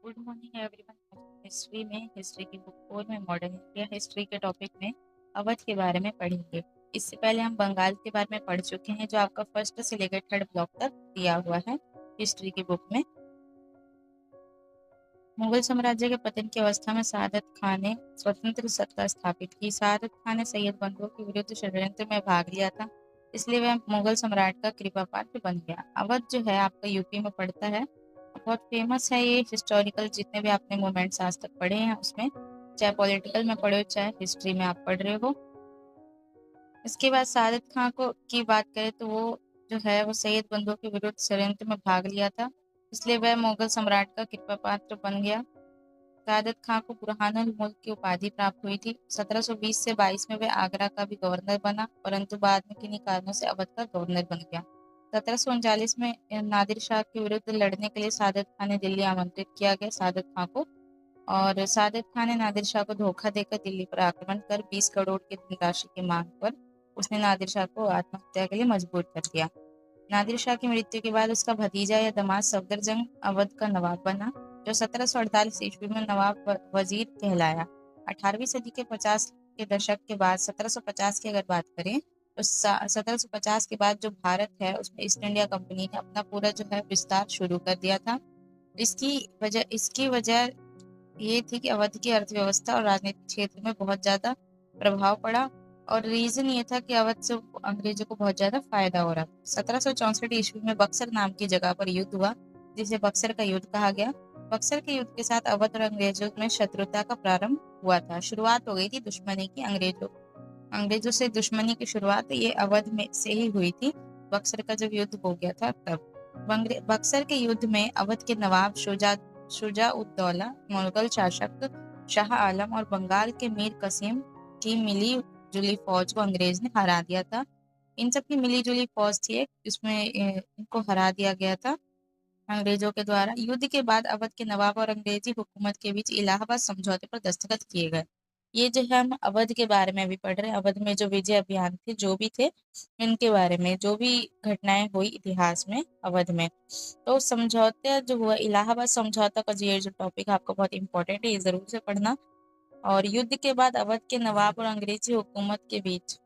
Good morning everyone. History में history की book 4 में मॉडर्न इंडिया हिस्ट्री के टॉपिक में अवध के बारे में पढ़ेंगे। इससे पहले हम बंगाल के बारे में पढ़ चुके हैं, जो आपका फर्स्ट से लेकर थर्ड ब्लॉक तक दिया हुआ है हिस्ट्री की बुक में। मुगल साम्राज्य के पतन की अवस्था में सादत खान ने स्वतंत्र सत्ता स्थापित की। सादत खान ने सैयद बंधुओं के विरुद्ध षड्यंत्र में भाग लिया था, इसलिए वह मुगल सम्राट का कृपा पात्र बन गया। अवध जो है आपका यूपी में पड़ता है, बहुत फेमस है ये। हिस्टोरिकल जितने भी आपने मोमेंट्स आज तक पढ़े हैं उसमें, चाहे पॉलिटिकल में पढ़े हो चाहे हिस्ट्री में आप पढ़ रहे हो। इसके बाद सादत खान को की बात करें तो वो जो है वो सैयद बंधुओं के विरुद्ध षड्यंत्र में भाग लिया था, इसलिए वह मुगल सम्राट का कृपा पात्र बन गया। सादत खान को बुरहानुल मुल्क की उपाधि प्राप्त हुई थी। 1720 से 22 में वह आगरा का भी गवर्नर बना, परंतु बाद में किन्हीं कारणों से अवध का गवर्नर बन गया। 1739 में नादिर शाह के विरुद्ध लड़ने के लिए सादत खान ने दिल्ली आमंत्रित किया गया सादत खान को, और सादत खान ने नादिर शाह को धोखा देकर दिल्ली पर आक्रमण कर 20 करोड़ की धनराशि की मांग पर उसने नादिर शाह को आत्महत्या के लिए मजबूर कर दिया। नादिर शाह की मृत्यु के बाद उसका भतीजा या दामाद सफदरजंग अवध का नवाब बना, जो 1748 ईस्वी में नवाब वजीर कहलाया। 18वीं सदी के 50 के दशक के बाद 1750 की अगर बात करें तो 1750 के बाद जो भारत है उसमें ईस्ट इंडिया कंपनी ने अपना पूरा जो है विस्तार शुरू कर दिया था। इसकी वजह ये थी कि अवध की अर्थव्यवस्था और राजनीतिक क्षेत्र में बहुत ज्यादा प्रभाव पड़ा, और रीजन ये था कि अवध से अंग्रेजों को बहुत ज्यादा फायदा हो रहा था। 1764 ईस्वी में बक्सर नाम की जगह पर युद्ध हुआ, जिसे बक्सर का युद्ध कहा गया। बक्सर के युद्ध के साथ अवध और अंग्रेजों में शत्रुता का प्रारंभ हुआ था। शुरुआत हो गई थी दुश्मनी की, अंग्रेजों से दुश्मनी की शुरुआत ये अवध में से ही हुई थी। बक्सर का जब युद्ध हो गया था तब बक्सर के युद्ध में अवध के नवाब शुजा-उद-दौला, मुगल शासक शाह आलम और बंगाल के मीर कासिम की मिली जुली फौज को अंग्रेज ने हरा दिया था। इन सब की मिली जुली फौज थी एक, इसमें इनको हरा दिया गया था अंग्रेजों के द्वारा। युद्ध के बाद अवध के नवाब और अंग्रेजी हुकूमत के बीच इलाहाबाद समझौते पर दस्तखत किए गए। ये जो है हम अवध के बारे में अभी पढ़ रहे हैं। अवध में जो विजय अभियान थे जो भी थे, इनके बारे में जो भी घटनाएं हुई इतिहास में अवध में। तो समझौता जो हुआ, इलाहाबाद समझौता का ये जो टॉपिक आपका बहुत इंपॉर्टेंट है, ये जरूर से पढ़ना। और युद्ध के बाद अवध के नवाब और अंग्रेजी हुकूमत के बीच